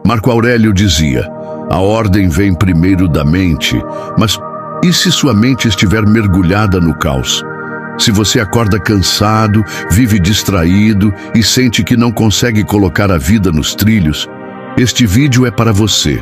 Marco Aurélio dizia: a ordem vem primeiro da mente, mas e se sua mente estiver mergulhada no caos? Se você acorda cansado, vive distraído e sente que não consegue colocar a vida nos trilhos, este vídeo é para você.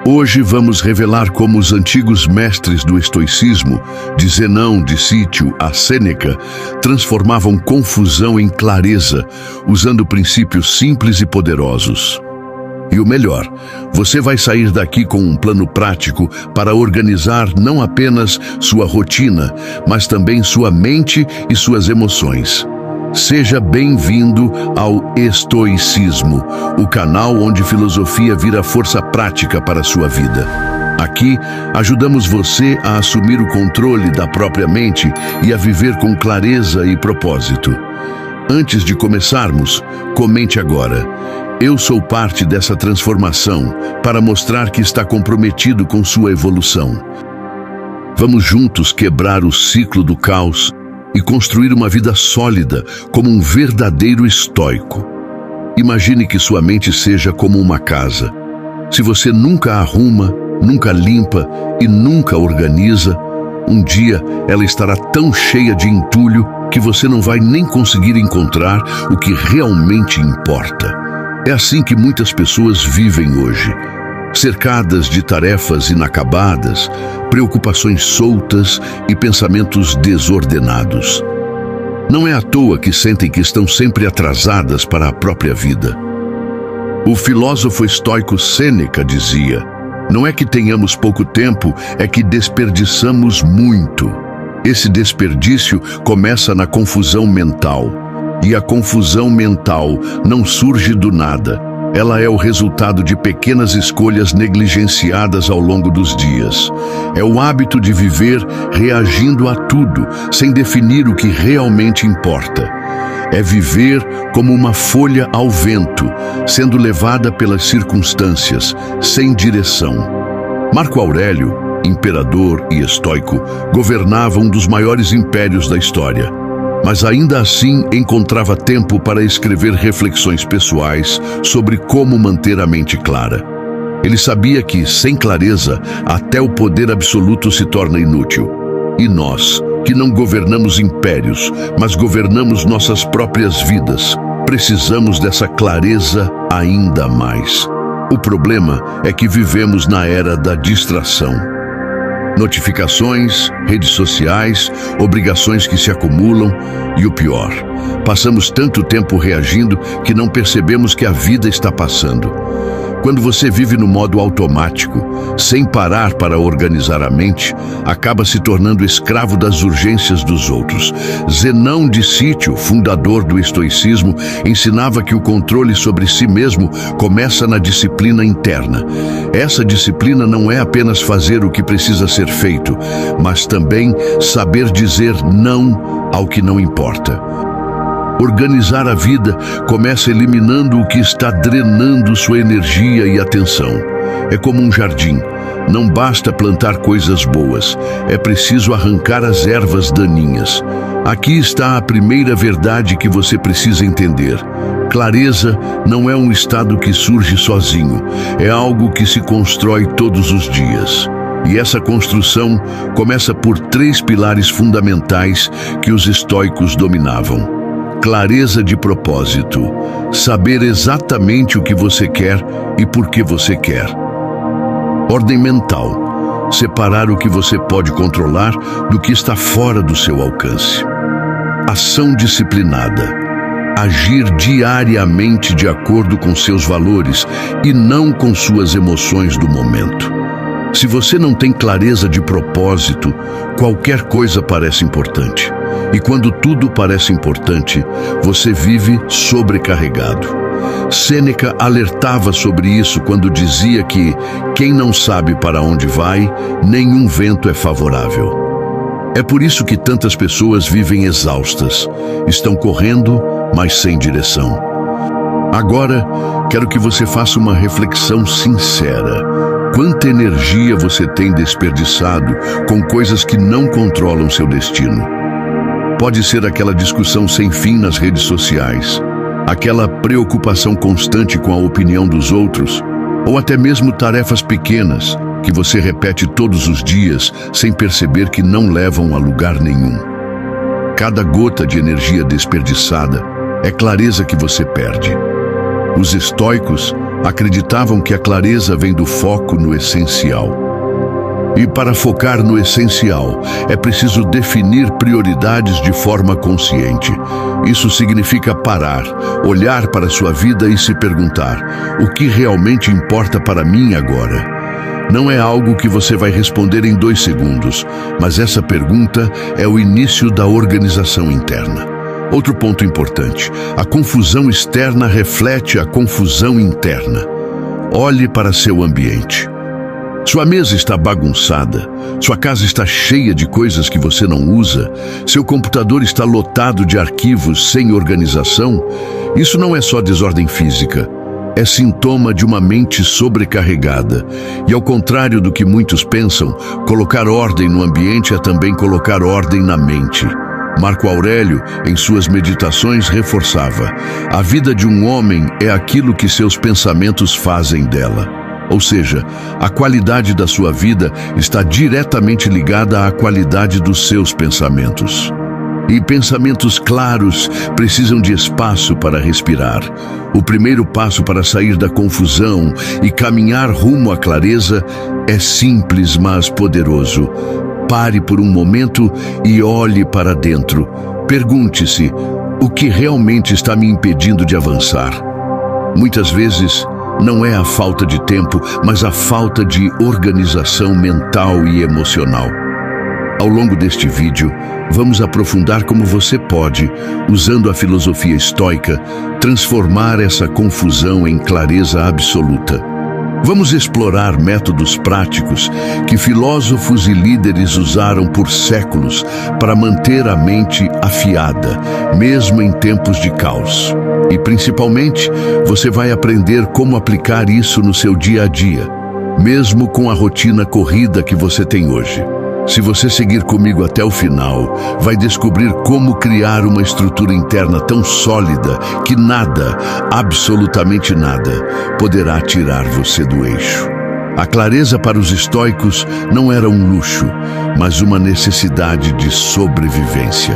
Hoje vamos revelar como os antigos mestres do estoicismo, de Zenão de Sítio a Sêneca, transformavam confusão em clareza, usando princípios simples e poderosos. E o melhor, você vai sair daqui com um plano prático para organizar não apenas sua rotina, mas também sua mente e suas emoções. Seja bem-vindo ao Estoicismo, o canal onde filosofia vira força prática para a sua vida. Aqui, ajudamos você a assumir o controle da própria mente e a viver com clareza e propósito. Antes de começarmos, comente agora: eu sou parte dessa transformação, para mostrar que está comprometido com sua evolução. Vamos juntos quebrar o ciclo do caos e construir uma vida sólida como um verdadeiro estoico. Imagine que sua mente seja como uma casa. Se você nunca arruma, nunca limpa e nunca organiza, um dia ela estará tão cheia de entulho que você não vai nem conseguir encontrar o que realmente importa. É assim que muitas pessoas vivem hoje, cercadas de tarefas inacabadas, preocupações soltas e pensamentos desordenados. Não é à toa que sentem que estão sempre atrasadas para a própria vida. O filósofo estoico Sêneca dizia: não é que tenhamos pouco tempo, é que desperdiçamos muito. Esse desperdício começa na confusão mental. E a confusão mental não surge do nada. Ela é o resultado de pequenas escolhas negligenciadas ao longo dos dias. É o hábito de viver reagindo a tudo, sem definir o que realmente importa. É viver como uma folha ao vento, sendo levada pelas circunstâncias, sem direção. Marco Aurélio, imperador e estoico, governava um dos maiores impérios da história. Mas ainda assim encontrava tempo para escrever reflexões pessoais sobre como manter a mente clara. Ele sabia que, sem clareza, até o poder absoluto se torna inútil. E nós, que não governamos impérios, mas governamos nossas próprias vidas, precisamos dessa clareza ainda mais. O problema é que vivemos na era da distração. Notificações, redes sociais, obrigações que se acumulam e o pior, passamos tanto tempo reagindo que não percebemos que a vida está passando. Quando você vive no modo automático, sem parar para organizar a mente, acaba se tornando escravo das urgências dos outros. Zenão de Sítio, fundador do estoicismo, ensinava que o controle sobre si mesmo começa na disciplina interna. Essa disciplina não é apenas fazer o que precisa ser feito, mas também saber dizer não ao que não importa. Organizar a vida começa eliminando o que está drenando sua energia e atenção. É como um jardim. Não basta plantar coisas boas, é preciso arrancar as ervas daninhas. Aqui está a primeira verdade que você precisa entender. Clareza não é um estado que surge sozinho, é algo que se constrói todos os dias. E essa construção começa por 3 pilares fundamentais que os estoicos dominavam. Clareza de propósito, saber exatamente o que você quer e por que você quer. Ordem mental, separar o que você pode controlar do que está fora do seu alcance. Ação disciplinada, agir diariamente de acordo com seus valores e não com suas emoções do momento. Se você não tem clareza de propósito, qualquer coisa parece importante. E quando tudo parece importante, você vive sobrecarregado. Sêneca alertava sobre isso quando dizia que quem não sabe para onde vai, nenhum vento é favorável. É por isso que tantas pessoas vivem exaustas, estão correndo, mas sem direção. Agora, quero que você faça uma reflexão sincera. Quanta energia você tem desperdiçado com coisas que não controlam seu destino? Pode ser aquela discussão sem fim nas redes sociais, aquela preocupação constante com a opinião dos outros, ou até mesmo tarefas pequenas que você repete todos os dias sem perceber que não levam a lugar nenhum. Cada gota de energia desperdiçada é clareza que você perde. Os estoicos acreditavam que a clareza vem do foco no essencial. E para focar no essencial, é preciso definir prioridades de forma consciente. Isso significa parar, olhar para a sua vida e se perguntar: o que realmente importa para mim agora? Não é algo que você vai responder em 2 segundos, mas essa pergunta é o início da organização interna. Outro ponto importante: a confusão externa reflete a confusão interna. Olhe para seu ambiente. Sua mesa está bagunçada, sua casa está cheia de coisas que você não usa, seu computador está lotado de arquivos sem organização. Isso não é só desordem física, é sintoma de uma mente sobrecarregada. E ao contrário do que muitos pensam, colocar ordem no ambiente é também colocar ordem na mente. Marco Aurélio, em suas meditações, reforçava: a vida de um homem é aquilo que seus pensamentos fazem dela. Ou seja, a qualidade da sua vida está diretamente ligada à qualidade dos seus pensamentos. E pensamentos claros precisam de espaço para respirar. O primeiro passo para sair da confusão e caminhar rumo à clareza é simples, mas poderoso. Pare por um momento e olhe para dentro. Pergunte-se: o que realmente está me impedindo de avançar? Muitas vezes, não é a falta de tempo, mas a falta de organização mental e emocional. Ao longo deste vídeo, vamos aprofundar como você pode, usando a filosofia estoica, transformar essa confusão em clareza absoluta. Vamos explorar métodos práticos que filósofos e líderes usaram por séculos para manter a mente afiada, mesmo em tempos de caos. E principalmente, você vai aprender como aplicar isso no seu dia a dia, mesmo com a rotina corrida que você tem hoje. Se você seguir comigo até o final, vai descobrir como criar uma estrutura interna tão sólida que nada, absolutamente nada, poderá tirar você do eixo. A clareza para os estoicos não era um luxo, mas uma necessidade de sobrevivência.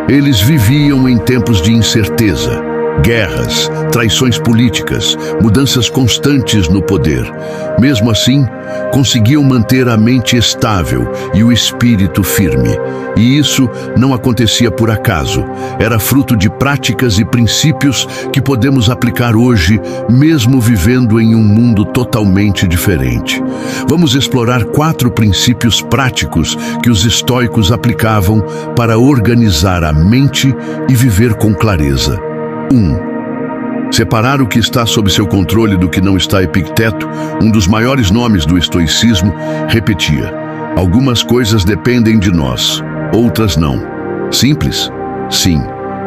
Eles viviam em tempos de incerteza, guerras, traições políticas, mudanças constantes no poder. Mesmo assim, conseguiam manter a mente estável e o espírito firme. E isso não acontecia por acaso. Era fruto de práticas e princípios que podemos aplicar hoje, mesmo vivendo em um mundo totalmente diferente. Vamos explorar 4 princípios práticos que os estoicos aplicavam para organizar a mente e viver com clareza. 1. Separar o que está sob seu controle do que não está. Epicteto, um dos maiores nomes do estoicismo, repetia: algumas coisas dependem de nós, outras não. Simples? Sim,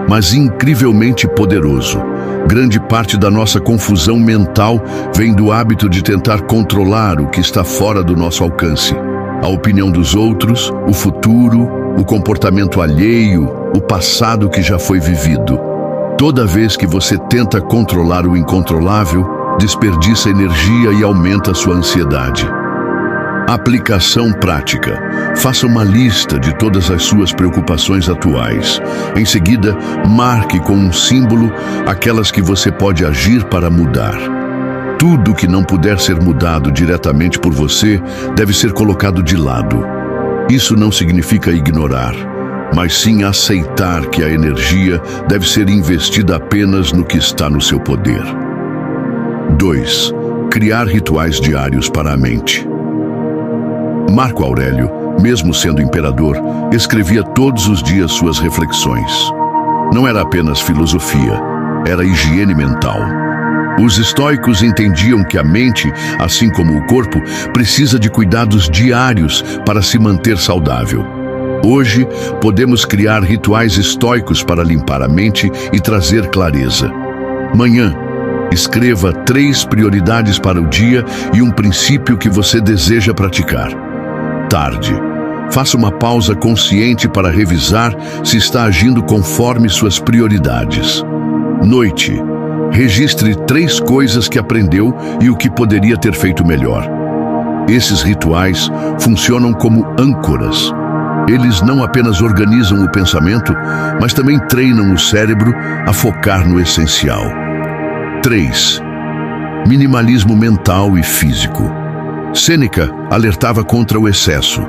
mas incrivelmente poderoso. Grande parte da nossa confusão mental vem do hábito de tentar controlar o que está fora do nosso alcance. A opinião dos outros, o futuro, o comportamento alheio, o passado que já foi vivido. Toda vez que você tenta controlar o incontrolável, desperdiça energia e aumenta sua ansiedade. Aplicação prática. Faça uma lista de todas as suas preocupações atuais. Em seguida, marque com um símbolo aquelas que você pode agir para mudar. Tudo que não puder ser mudado diretamente por você deve ser colocado de lado. Isso não significa ignorar, mas sim aceitar que a energia deve ser investida apenas no que está no seu poder. 2. Criar rituais diários para a mente. Marco Aurélio, mesmo sendo imperador, escrevia todos os dias suas reflexões. Não era apenas filosofia, era higiene mental. Os estoicos entendiam que a mente, assim como o corpo, precisa de cuidados diários para se manter saudável. Hoje, podemos criar rituais estoicos para limpar a mente e trazer clareza. Manhã, escreva 3 prioridades para o dia e um princípio que você deseja praticar. Tarde, faça uma pausa consciente para revisar se está agindo conforme suas prioridades. Noite, Registre 3 coisas que aprendeu e o que poderia ter feito melhor. Esses rituais funcionam como âncoras. Eles não apenas organizam o pensamento, mas também treinam o cérebro a focar no essencial. 3. Minimalismo mental e físico. Sêneca alertava contra o excesso,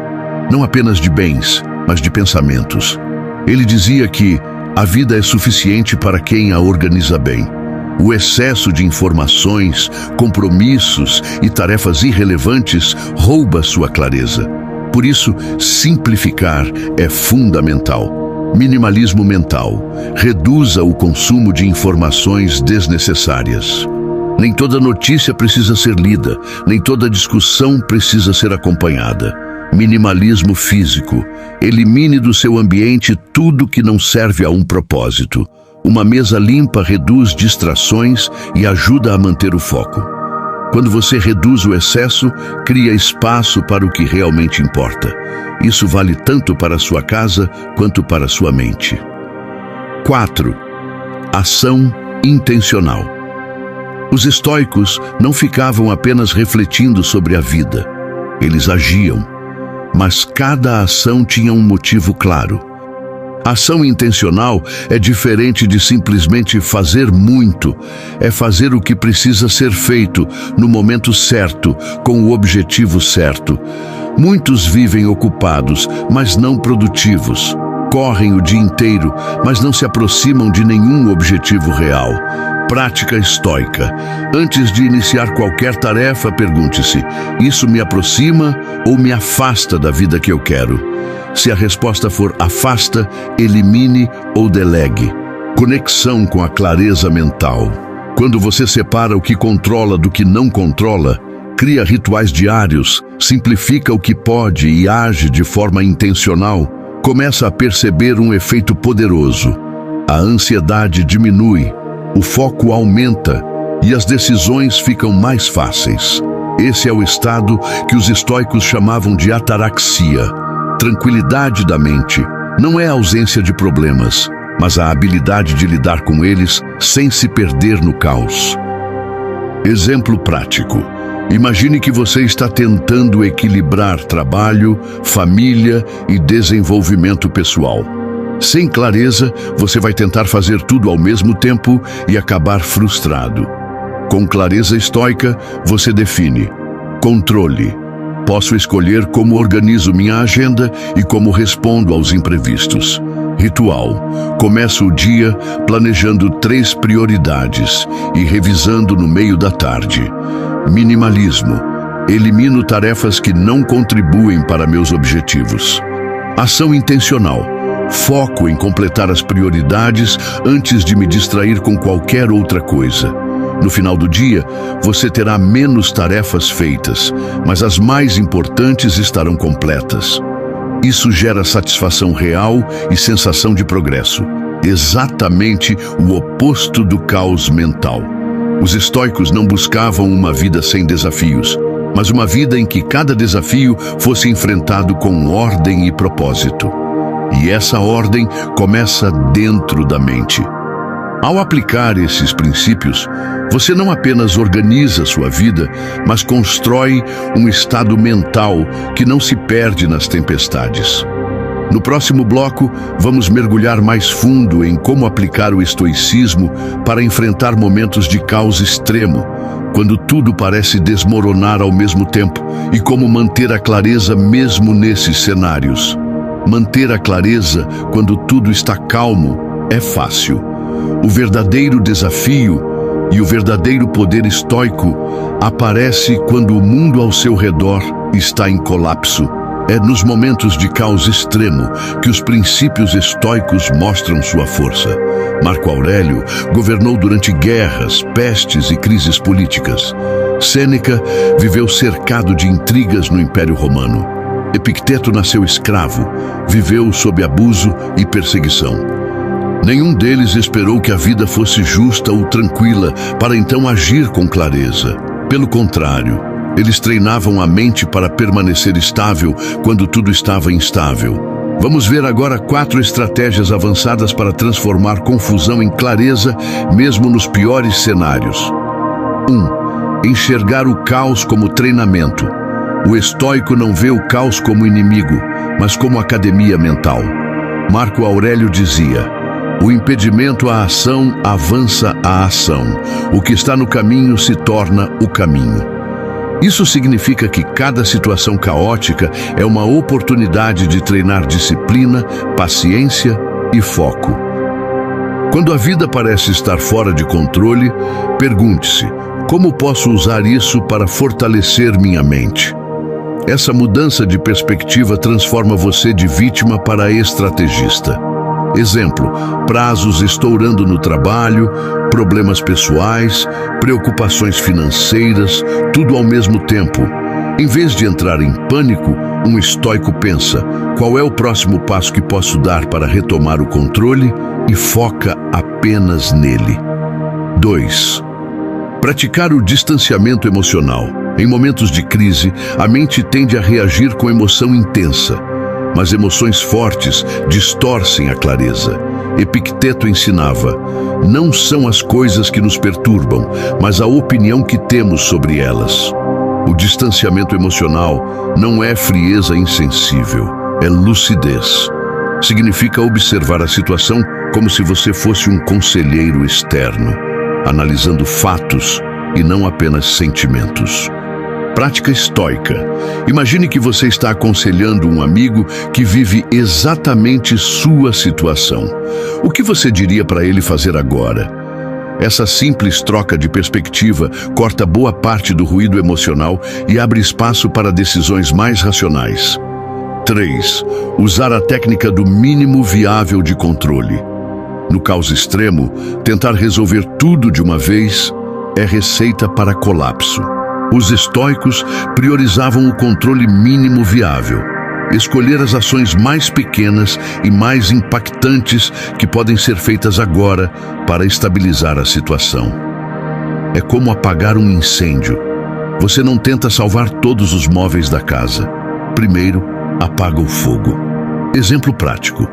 não apenas de bens, mas de pensamentos. Ele dizia que a vida é suficiente para quem a organiza bem. O excesso de informações, compromissos e tarefas irrelevantes rouba sua clareza. Por isso, simplificar é fundamental. Minimalismo mental. Reduza o consumo de informações desnecessárias. Nem toda notícia precisa ser lida, nem toda discussão precisa ser acompanhada. Minimalismo físico. Elimine do seu ambiente tudo que não serve a um propósito. Uma mesa limpa reduz distrações e ajuda a manter o foco. Quando você reduz o excesso, cria espaço para o que realmente importa. Isso vale tanto para a sua casa quanto para a sua mente. 4. Ação intencional. Os estoicos não ficavam apenas refletindo sobre a vida. Eles agiam, mas cada ação tinha um motivo claro. A ação intencional é diferente de simplesmente fazer muito. É fazer o que precisa ser feito no momento certo, com o objetivo certo. Muitos vivem ocupados, mas não produtivos. Correm o dia inteiro, mas não se aproximam de nenhum objetivo real. Prática estoica. Antes de iniciar qualquer tarefa, pergunte-se: isso me aproxima ou me afasta da vida que eu quero? Se a resposta for afasta, elimine ou delegue. Conexão com a clareza mental. Quando você separa o que controla do que não controla, cria rituais diários, simplifica o que pode e age de forma intencional, começa a perceber um efeito poderoso. A ansiedade diminui, o foco aumenta e as decisões ficam mais fáceis. Esse é o estado que os estoicos chamavam de ataraxia. Tranquilidade da mente não é a ausência de problemas, mas a habilidade de lidar com eles sem se perder no caos. Exemplo prático. Imagine que você está tentando equilibrar trabalho, família e desenvolvimento pessoal. Sem clareza, você vai tentar fazer tudo ao mesmo tempo e acabar frustrado. Com clareza estoica, você define: controle. Posso escolher como organizo minha agenda e como respondo aos imprevistos. Ritual. Começo o dia planejando 3 prioridades e revisando no meio da tarde. Minimalismo. Elimino tarefas que não contribuem para meus objetivos. Ação intencional. Foco em completar as prioridades antes de me distrair com qualquer outra coisa. No final do dia, você terá menos tarefas feitas, mas as mais importantes estarão completas. Isso gera satisfação real e sensação de progresso. Exatamente o oposto do caos mental. Os estoicos não buscavam uma vida sem desafios, mas uma vida em que cada desafio fosse enfrentado com ordem e propósito. E essa ordem começa dentro da mente. Ao aplicar esses princípios, você não apenas organiza sua vida, mas constrói um estado mental que não se perde nas tempestades. No próximo bloco, vamos mergulhar mais fundo em como aplicar o estoicismo para enfrentar momentos de caos extremo, quando tudo parece desmoronar ao mesmo tempo, e como manter a clareza mesmo nesses cenários. Manter a clareza quando tudo está calmo é fácil. O verdadeiro desafio e o verdadeiro poder estoico aparece quando o mundo ao seu redor está em colapso. É nos momentos de caos extremo que os princípios estoicos mostram sua força. Marco Aurélio governou durante guerras, pestes e crises políticas. Sêneca viveu cercado de intrigas no Império Romano. Epicteto nasceu escravo, viveu sob abuso e perseguição. Nenhum deles esperou que a vida fosse justa ou tranquila para então agir com clareza. Pelo contrário, eles treinavam a mente para permanecer estável quando tudo estava instável. Vamos ver agora 4 estratégias avançadas para transformar confusão em clareza, mesmo nos piores cenários. 1. Enxergar o caos como treinamento. O estoico não vê o caos como inimigo, mas como academia mental. Marco Aurélio dizia: o impedimento à ação avança a ação. O que está no caminho se torna o caminho. Isso significa que cada situação caótica é uma oportunidade de treinar disciplina, paciência e foco. Quando a vida parece estar fora de controle, pergunte-se: como posso usar isso para fortalecer minha mente? Essa mudança de perspectiva transforma você de vítima para estrategista. Exemplo: prazos estourando no trabalho, problemas pessoais, preocupações financeiras, tudo ao mesmo tempo. Em vez de entrar em pânico, um estoico pensa: qual é o próximo passo que posso dar para retomar o controle? E foca apenas nele. 2. Praticar o distanciamento emocional. Em momentos de crise, a mente tende a reagir com emoção intensa. Mas emoções fortes distorcem a clareza. Epicteto ensinava: não são as coisas que nos perturbam, mas a opinião que temos sobre elas. O distanciamento emocional não é frieza insensível, é lucidez. Significa observar a situação como se você fosse um conselheiro externo, analisando fatos e não apenas sentimentos. Prática estoica. Imagine que você está aconselhando um amigo que vive exatamente sua situação. O que você diria para ele fazer agora? Essa simples troca de perspectiva corta boa parte do ruído emocional e abre espaço para decisões mais racionais. 3. Usar a técnica do mínimo viável de controle. No caos extremo, tentar resolver tudo de uma vez é receita para colapso. Os estoicos priorizavam o controle mínimo viável. Escolher as ações mais pequenas e mais impactantes que podem ser feitas agora para estabilizar a situação. É como apagar um incêndio. Você não tenta salvar todos os móveis da casa. Primeiro, apaga o fogo. Exemplo prático.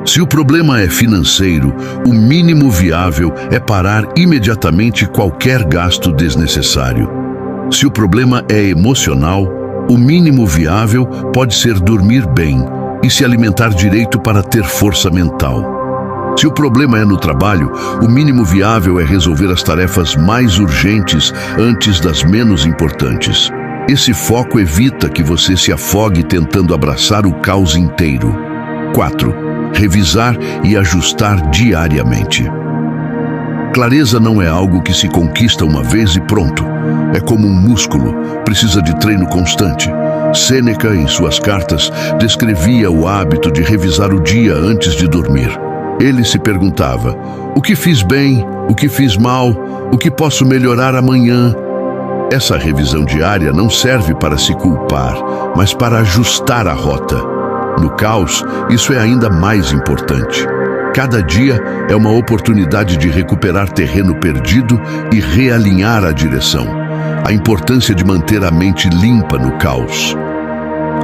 Se o problema é financeiro, o mínimo viável é parar imediatamente qualquer gasto desnecessário. Se o problema é emocional, o mínimo viável pode ser dormir bem e se alimentar direito para ter força mental. Se o problema é no trabalho, o mínimo viável é resolver as tarefas mais urgentes antes das menos importantes. Esse foco evita que você se afogue tentando abraçar o caos inteiro. 4. Revisar e ajustar diariamente. Clareza não é algo que se conquista uma vez e pronto. É como um músculo, precisa de treino constante. Sêneca, em suas cartas, descrevia o hábito de revisar o dia antes de dormir. Ele se perguntava: o que fiz bem, o que fiz mal, o que posso melhorar amanhã? Essa revisão diária não serve para se culpar, mas para ajustar a rota. No caos, isso é ainda mais importante. Cada dia é uma oportunidade de recuperar terreno perdido e realinhar a direção. A importância de manter a mente limpa no caos.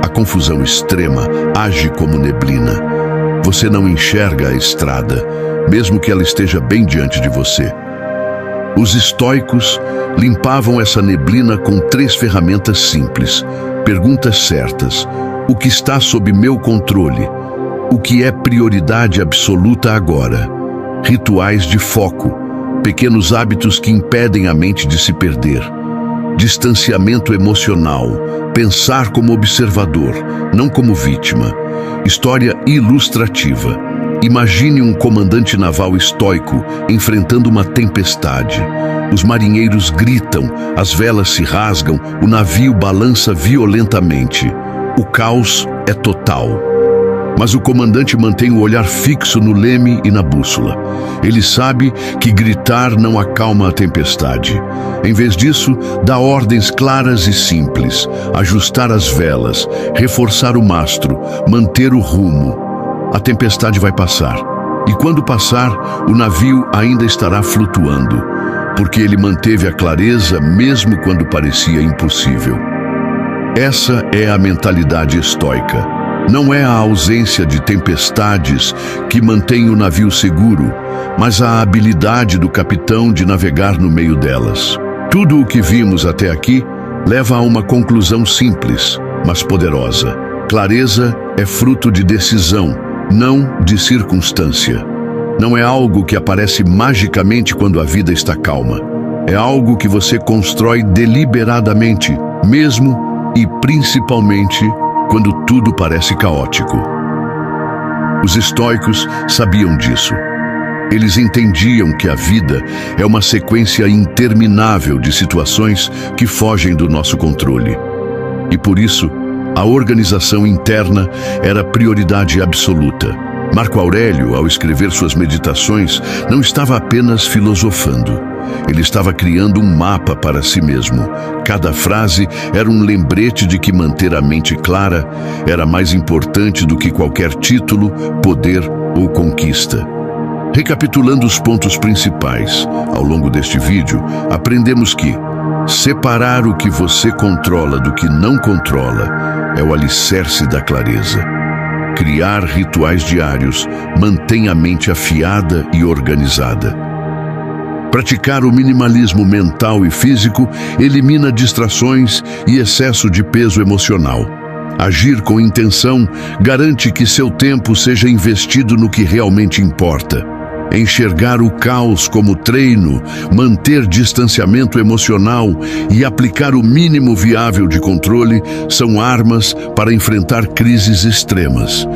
A confusão extrema age como neblina. Você não enxerga a estrada, mesmo que ela esteja bem diante de você. Os estoicos limpavam essa neblina com 3 ferramentas simples. Perguntas certas. O que está sob meu controle? O que é prioridade absoluta agora? Rituais de foco. Pequenos hábitos que impedem a mente de se perder. Distanciamento emocional. Pensar como observador, não como vítima. História ilustrativa. Imagine um comandante naval estoico enfrentando uma tempestade. Os marinheiros gritam, as velas se rasgam, o navio balança violentamente. O caos é total. Mas o comandante mantém o olhar fixo no leme e na bússola. Ele sabe que gritar não acalma a tempestade. Em vez disso, dá ordens claras e simples: ajustar as velas, reforçar o mastro, manter o rumo. A tempestade vai passar. E quando passar, o navio ainda estará flutuando, porque ele manteve a clareza mesmo quando parecia impossível. Essa é a mentalidade estoica. Não é a ausência de tempestades que mantém o navio seguro, mas a habilidade do capitão de navegar no meio delas. Tudo o que vimos até aqui leva a uma conclusão simples, mas poderosa. Clareza é fruto de decisão, não de circunstância. Não é algo que aparece magicamente quando a vida está calma. É algo que você constrói deliberadamente, mesmo e principalmente quando tudo parece caótico. Os estoicos sabiam disso. Eles entendiam que a vida é uma sequência interminável de situações que fogem do nosso controle. E por isso, a organização interna era prioridade absoluta. Marco Aurélio, ao escrever suas meditações, não estava apenas filosofando. Ele estava criando um mapa para si mesmo. Cada frase era um lembrete de que manter a mente clara era mais importante do que qualquer título, poder ou conquista. Recapitulando os pontos principais, ao longo deste vídeo, aprendemos que separar o que você controla do que não controla é o alicerce da clareza. Criar rituais diários mantém a mente afiada e organizada. Praticar o minimalismo mental e físico elimina distrações e excesso de peso emocional. Agir com intenção garante que seu tempo seja investido no que realmente importa. Enxergar o caos como treino, manter distanciamento emocional e aplicar o mínimo viável de controle são armas para enfrentar crises extremas.